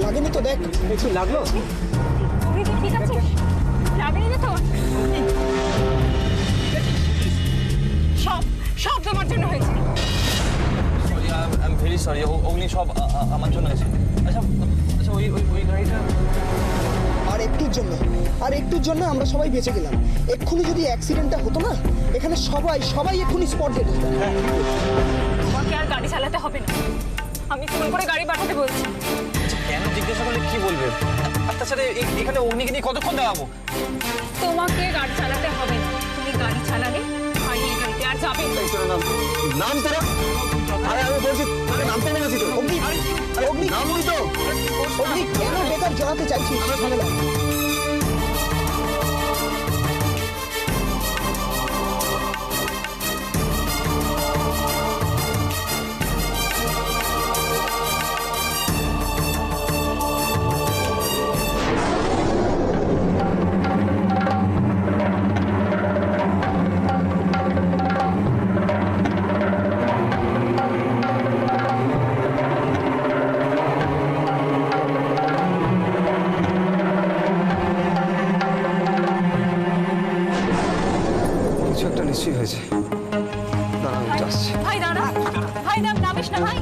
লাগেনি তো, দেখ একটু লাগলো। ঠিক আছে, লাগেনি তো। সব সব তোমার জন্য হয়েছে। Sorry, I am very sorry. অগ্নি সব আমার জন্য হয়েছে। আচ্ছা আচ্ছা, ওই গাড়িটা আর একটুর জন্য আমরা সবাই বেঁচে গেলাম। এক্ষুনি যদি অ্যাক্সিডেন্টটা হতো না, এখানে সবাই এক্ষুনি স্পট ডেড হতো। তোমাকে আর গাড়ি চালাতে হবে না, আমি ফোন করে গাড়ি পাঠাতে বলছি। কেন জিজ্ঞাসা করলে কি বলবে? আর তাছাড়া এখানে অগ্নিকে নিয়ে কতক্ষণ দাঁড়াবো? তোমাকে গাড়ি চালাতে হবে না, তুমি গাড়ি চালালে আর এই গাড়িতে আর যাবে না। নাম তোরা? আরে আমি বলছি তোকে নামতে বলেছি তো। অগ্নি, আরে অগ্নি নামলি তো। অগ্নি কেন বেকার জড়াতে চাইছিস ঝামেলা? নিশ্চয়ই হয়েছে। দাঁড়াও, আসছি। ভাই দাঁড়া, ভাই নামিস না ভাই।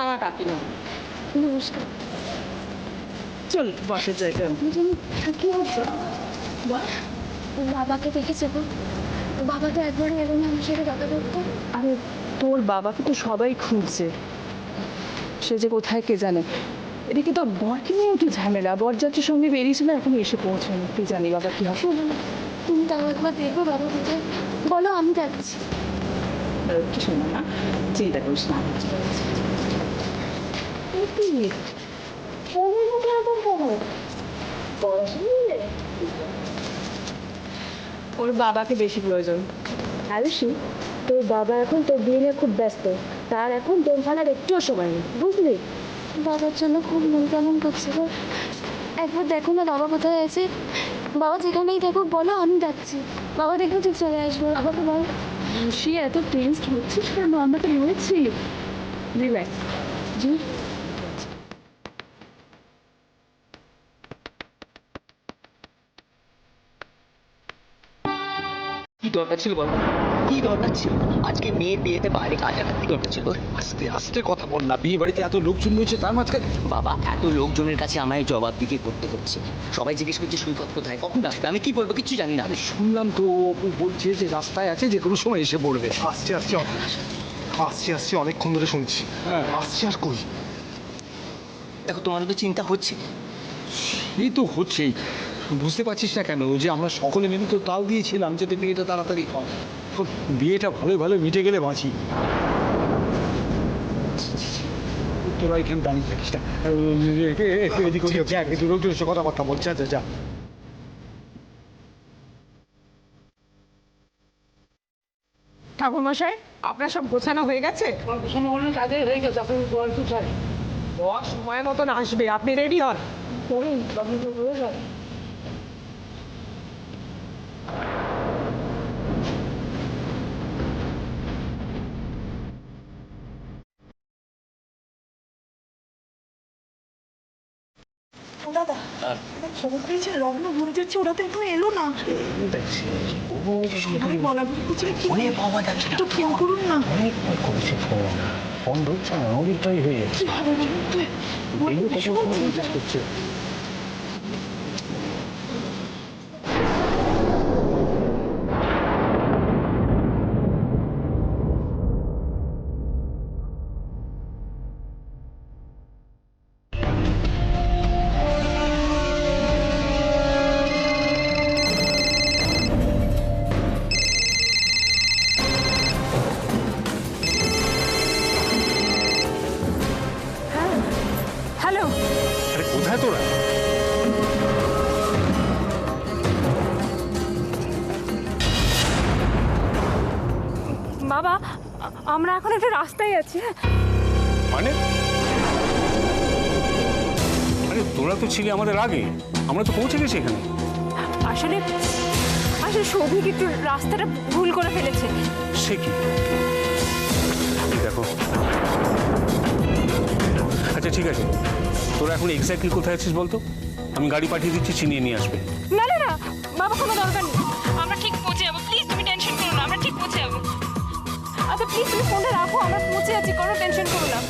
আমার কাকিমা, নমস্কার। চল বসে জায়গা। কি হচ্ছে? বাবাকে দেখেছে তো? বাবা তো একবার এরকম আমার সাথে কথা বলতো। আরে তোর বাবাকে তো সবাই খুঁজছে, সে যে কোথায় কে জানে। এদিকে তোর বরকে নিয়ে একটু ঝামেলা, বরযাত্রীর সঙ্গে বেরিয়েছিল, এখন এসে পৌঁছানো, কি জানি বাবা কি হবে। তুমি তাও একবার দেখবো বাবা কোথায়? বলো, আমি যাচ্ছি। কিছু না, চিন্তা করিস না। ওর বাবাকে বেশি প্রয়োজন। আলুষি, তোর বাবা এখন তোর বিয়ে নিয়ে খুব ব্যস্ত, তার এখন তোর ভাড়ার একটুও সময় নেই, বুঝলি? বাবার জন্য খুব মন কেমন করছিল। একবার দেখো না বাবা কোথায় আছে। বাবা যেখানেই থাকুক বলো, আমি যাচ্ছি। বাবা দেখে ঠিক চলে আসবো। বাবাকে বল। সে এত টেন্সড হচ্ছিস কেন? আমরা তো রয়েছি, রিল্যাক্স। জি। কি দরকার ছিল বল? কি দরকার ছিল? আজকে মেয়ের বিয়েতে বাইরে কাজ একটা কি দরকার ছিল? আস্তে আস্তে কথা বল না, বিয়ে বাড়িতে এত লোকজন রয়েছে, তার মাঝখানে বাবা, এত লোকজনের কাছে আমায় জবাব দিকে করতে হচ্ছে। সবাই জিজ্ঞেস করছে সৈকত কোথায়, কখন আসবে, আমি কি বলবো কিচ্ছু জানি না। আরে শুনলাম তো ও বলছে যে রাস্তায় আছে, যে কোনো সময় এসে পড়বে। আসছি অনেকক্ষণ ধরে শুনছি। আসছি আর কই? দেখো, তোমার তো চিন্তা হচ্ছে। এই তো হচ্ছেই, বুঝতে পারছিস না কেন যে আমরা সকলে মিলে তো তাল দিয়েছিলাম যাতে বিয়েটা তাড়াতাড়ি হয়। বিয়েটা ভালো মিটে গেলে বাঁচি। তোরা এখানে দাঁড়িয়ে থাকিস না, এদিক ওদিক যা, একটু লোকজনের সাথে কথাবার্তা বল। যা যা যা। ঠাকুরমশাই, আপনার সব গোছানো হয়ে গেছে? কাজে হয়ে গেছে, আপনি বর সময় মতন আসবে, আপনি রেডি হন। দাদা খবর পেয়েছে লগ্ন ভরে যাচ্ছে, ওরা তো এখনো এলো না। হ্যালো, আরে কোথায় তোরা? বাবা আমরা এখন একটু রাস্তায় আছি। মানে আরে তোরা তো ছিলে আমাদের আগে, আমরা তো পৌঁছে গেছি এখানে। আসলে আসলে সৌভিক একটু রাস্তাটা ভুল করে ফেলেছে। সে কি? এই দেখো, আচ্ছা ঠিক আছে, তোরা এখন এক্স্যাক্টলি কোথায় আছিস বলতো? আমি গাড়ি পাঠিয়ে দিচ্ছি, চিনিয়ে নিয়ে আসবে। না না না বাবা, কোনো দরকার নেই, আমরা ঠিক পৌঁছে যাবো। প্লিজ তুমি টেনশন করো না, আমরা ঠিক পৌঁছে যাবো। আচ্ছা প্লিজ তুমি ফোনটা রাখো, আমরা পৌঁছে যাচ্ছি, কোনো টেনশন করো না।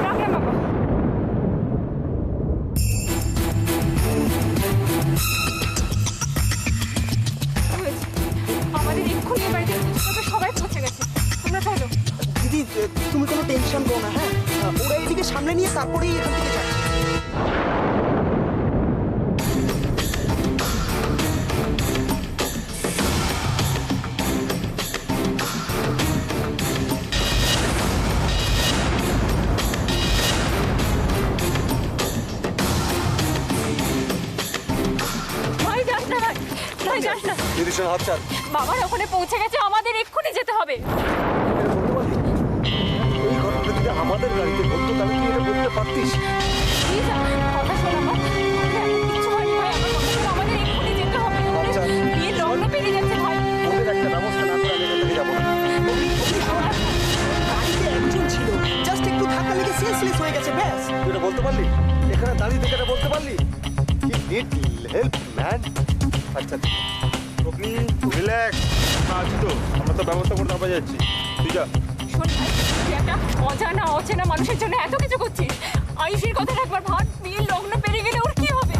রাখলাম বাবা। হয়েছে, আমাদের এক্ষুনি এ বাড়িতে তবে সবাই পৌঁছে গেছে, তোমরা চলো। দিদি তুমি কোনো টেনশন করো না, হ্যাঁ ওরা এদিকে সামনে নিয়ে তারপরেই এখান থেকে যাচ্ছে। ভাই যাস না, ভাই যাস না। দিদির সঙ্গে হাত চাল। বাবার ওখানে পৌঁছে গেছে, আমাদের এক্ষুনি যেতে হবে। এই ঘটনাটা যদি আমাদের গাড়িতে ঘটতো তাহলে তুই এটা বলতে পারতিস। প্লিজ কথা শোন আমার, কিছু হয়নি ভাই, আমার কথা শোন, আমাদের এক্ষুনি যেতে হবে। আচ্ছা। বিয়ের লগ্ন পেরিয়ে যাচ্ছে ভাই। ওদের একটা ব্যবস্থা না করে আমি এখান থেকে যাবো না। গাড়িতে একজন ছিল, জাস্ট একটু ধাক্কা লেগে সেন্সলেস হয়ে গেছে, ব্যাস। তুই এটা বলতে পারলি? এখানে দাঁড়িয়ে থেকে এটা বলতে পারলি? You need help, man. আচ্ছা রিল্যাক্স, আছি তো, আমরা তো ব্যবস্থা করতে পারবো, যাচ্ছি, তুই যা। শোন ভাই, তুই একটা অজানা অচেনা মানুষের জন্য এত কিছু করছিস। আয়ুষের কথাটা একবার ভাব, বিয়ের লগ্ন পেরিয়ে গেলে ওর কি হবে?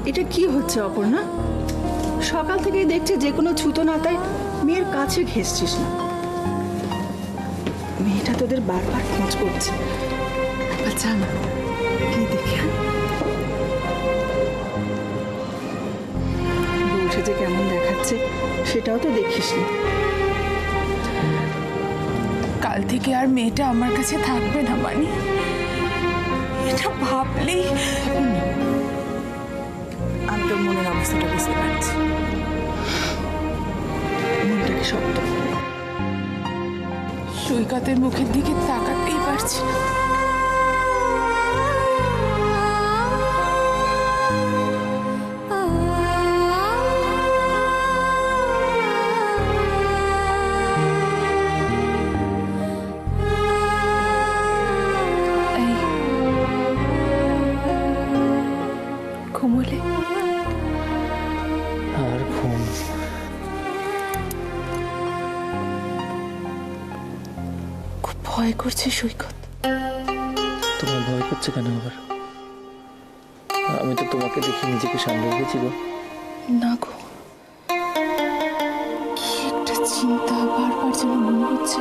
এটা কি হচ্ছে অপর্ণা? সকাল থেকেই দেখছি যে কোনো ছুতো নাতায় মেয়ের কাছে ঘেঁষছিস না। মেয়েটা তোদের বারবার খোঁজ করছে, একবার যা না, গিয়ে দেখে আয়। বসে যে কেমন দেখাচ্ছে সেটাও তো দেখিস না। কাল থেকে আর মেয়েটা আমার কাছে থাকবে না মানে, এটা ভাবলেই আমি তোর মনের অবস্থাটা বুঝতে পারছি, মনটাকে শক্ত। সৈকতের মুখের দিকে তাকাতেই পারছি না। ঘুমোলে আর ঘুম খুব ভয় করছে সৈকত। তোমার ভয় করছে কেন আবার? আমি তো তোমাকে দেখে নিজেকে সামলে রেখেছি গো। না গো, কি একটা চিন্তা বারবার যেন মনে হচ্ছে।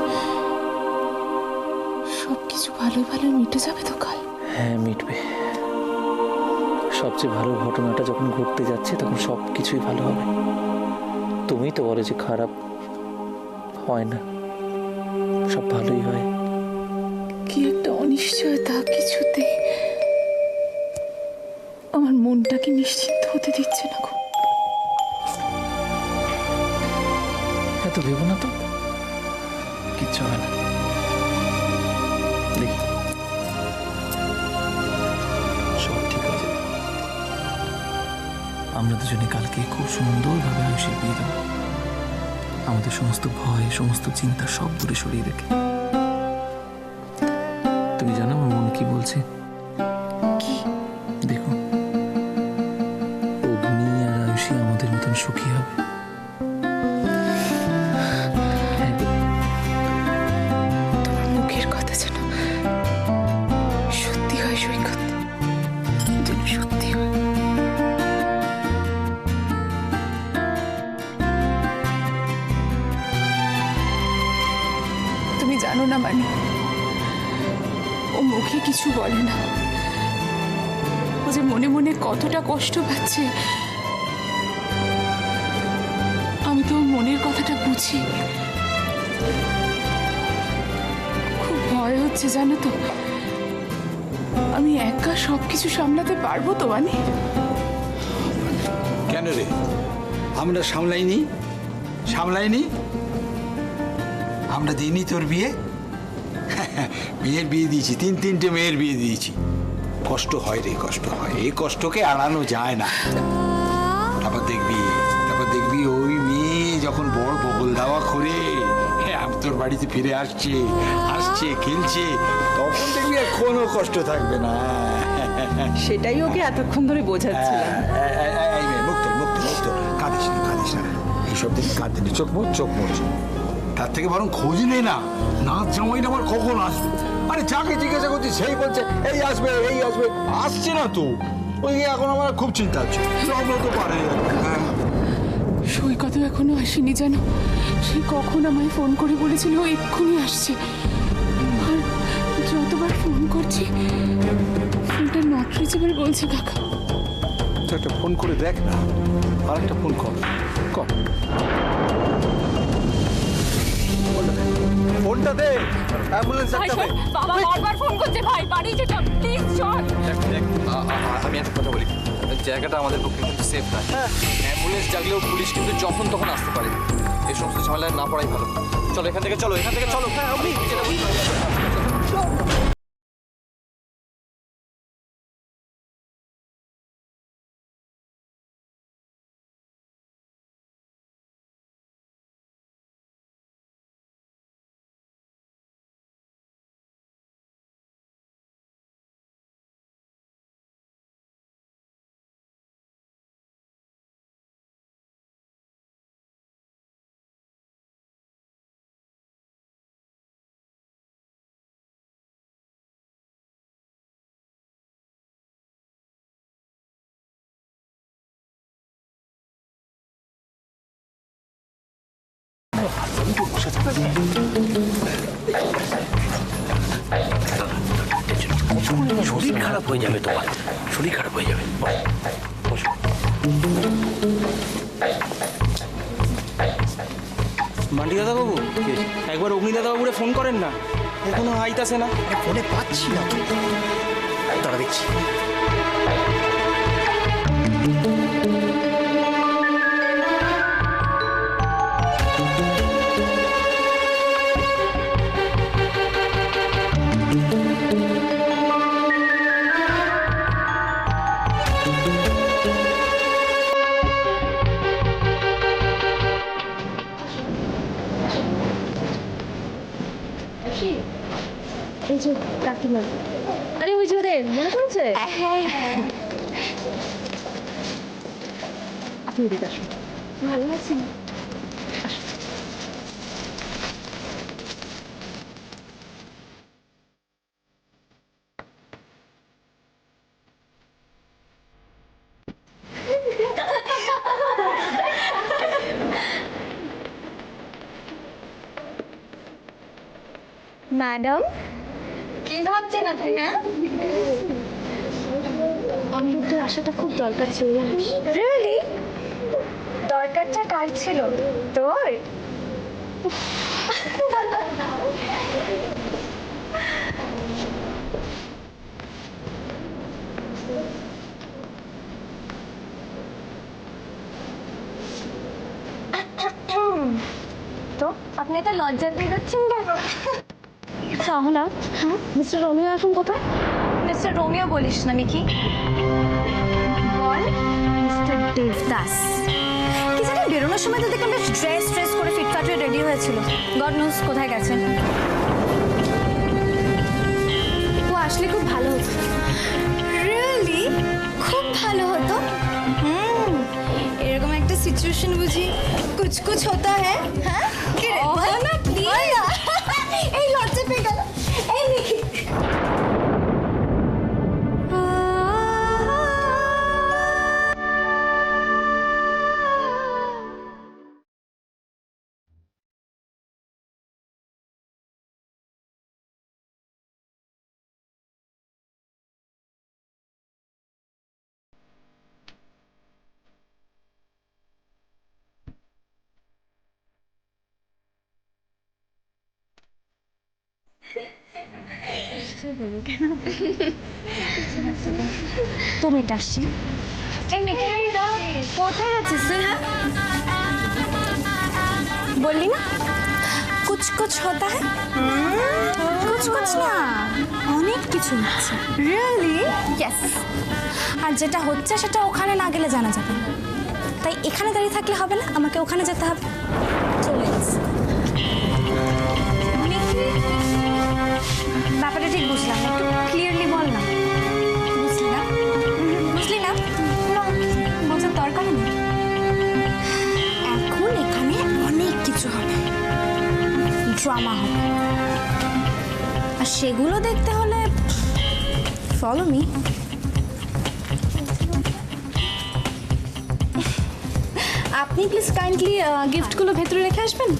সবকিছু ভালো ভালো মিটে যাবে তো কাল? হ্যাঁ মিটবে। সবচেয়ে ভালো ঘটনাটা যখন ঘটতে যাচ্ছে তখন সব কিছুই ভালো হবে। তুমি তো বলো যে খারাপ হয় না, সব ভালোই হয়। কি একটা অনিশ্চয়তা, কিছুতে আমার মনটাকে নিশ্চিন্ত হতে দিচ্ছে না গো। তো ভেবো না তো, কিচ্ছু হয় না। দেখি সব ঠিক আছে। আমরা দুজনে কালকে খুব সুন্দরভাবে আয়ুষের বিয়ে দেবো, আমাদের সমস্ত ভয় সমস্ত চিন্তা সব দূরে সরিয়ে রেখে। তুমি জানো আমার মন কি বলছে? কি? দেখো, অগ্নি আর আয়ুষী আমাদের মতন সুখী হবে। তোমার মুখের কথা যেন সত্যি হয় সৈকত, যেন সত্যি হয়। তুমি জানো না মানে, ও মুখে কিছু বলে না, ও যে মনে মনে কতটা কষ্ট পাচ্ছে আমি তো ওর মনের কথাটা বুঝি। খুব ভয় হচ্ছে জানো তো, আমি একা সবকিছু সামলাতে পারবো তো মানে? কেন রে, আমরা সামলাইনি? আমরা দিইনি তোর বিয়ে? মেয়ের বিয়ে দিয়েছি, তিনটে মেয়ের বিয়ে দিয়েছি। কষ্ট হয় রে, কষ্ট হয়, এই কষ্টকে এড়ানো যায় না। তারপর দেখবি ওই মেয়ে যখন বড় বগল দাওয়া করে তোর বাড়িতে ফিরে আসছে খেলছে, তখন দেখবি আর কোনো কষ্ট থাকবে না। সেটাই ওকে এতক্ষণ ধরে বোঝাচ্ছিলাম। মুক্ত কাঁদিস না এইসব দিকে কাঁদিনি, চোখ মোচ। তার থেকে বরং খোঁজ নে না, নাচ জামাইটা আমার কখন আসবে। আরে যাকে জিজ্ঞাসা করছি সেই বলছে এই আসবে আসছে না তো। ওই এখন আমার খুব চিন্তা হচ্ছে, আমরা তো পারে। সৈকত এখনো আসেনি জানো, সে কখন আমায় ফোন করে বলেছিল ও এক্ষুনি আসছে, আর যতবার ফোন করছি ফোনটা নট রিচেবল বলছে কাকা। একটা ফোন করে দেখ না, আর একটা ফোন কর। ফোনটা দে, অ্যাম্বুলেন্স ভাই একটা দে। শোন, বাবা বারবার ফোন করছে, ভাই বাড়ি যেতে প্লিজ চল। আমি একটা কথা বলি, জায়গাটা আমাদের পক্ষে কিন্তু সেফ না। অ্যাম্বুলেন্স ডাকলেও পুলিশ কিন্তু যখন তখন আসতে পারে, এই সমস্ত ঝামেলায় না পড়াই ভালো। চলো এখান থেকে চলো। হ্যাঁ, আপনি শরীর খারাপ হয়ে যাবে তোমার, শরীর খারাপ হয়ে যাবে। মান্টি দাদা বাবু, একবার অগ্নি দাদা বাবুরে ফোন করেন না, এখনো আইতাছে না। ফোনে পাচ্ছি না তো, তারা দেখছি। এই যে কাকিমা, আরে ওই যে ওদের মনে পড়েছে? হ্যাঁ, আপনি এদিকে আসুন। ভালো আছেন? ম্যাডাম, কি ভাবছেন আপনি? অনিরুদ্ধের আসাটা খুব দরকার ছিল। রিয়েলি? দরকারটা কার ছিল? তোর? আপনি এটা লজ্জা দিয়ে যাচ্ছেন কেন? সহনা, হ্যাঁ মিস্টার রোমিও এখন কোথায়? মিস্টার রোমিও বলিস না মিকি, বল মিস্টার দেবদাস। কি জানি বেরোনোর সময় তো দেখলাম বেশ ড্রেস করে ফিটফাট হয়ে রেডি হয়েছিল। গড নোজ কোথায় গেছেন। ও আসলে খুব ভালো হতো। রিয়েলি খুব ভালো হতো। এরকম একটা সিচুয়েশন বুঝি কুছ কুছ হতা হ্যাঁ? হ্যাঁ কি রে বল না প্লিজ। এই লজ্জা পেয়ে গেল। এই দেখি তুমি আসছি। কোথায় যাচ্ছিস তুই? হ্যাঁ বললি না কুছ কুছ হতা হ্যাঁ? কুছ কুছ না অনেক কিছু হচ্ছে। রিয়েলি? ইয়েস। আর যেটা হচ্ছে সেটা ওখানে না গেলে জানা যাবে না, তাই এখানে দাঁড়িয়ে থাকলে হবে না, আমাকে ওখানে যেতে হবে। চলে গেছে। ব্যাপারটা ঠিক বুঝলাম না, একটু ক্লিয়ারলি বল না। বুঝলি না? বুঝলি না? না বোঝার দরকার নেই। এখন এখানে অনেক কিছু হবে, ড্রামা হবে, আর সেগুলো দেখতে হলে ফলো মি। আপনি প্লিজ কাইন্ডলি গিফটগুলো ভেতরে রেখে আসবেন।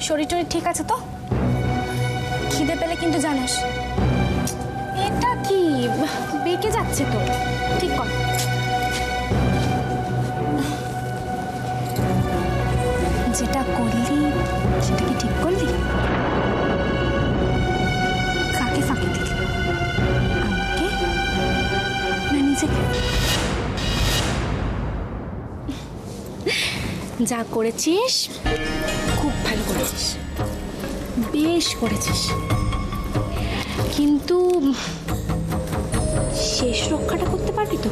শরীর টরীর ঠিক আছে তো? খিদে পেলে কিন্তু জানাস। এটা কি বেঁকে যাচ্ছে তো, ঠিক কর। যেটা করলি সেটা কি ঠিক করলি? কাকে ফাঁকি দিলি, আমাকে না নিজেকে? যা করেছিস খুব ভালো করেছিস, বেশ করেছিস, কিন্তু শেষ রক্ষাটা করতে পারবি তো?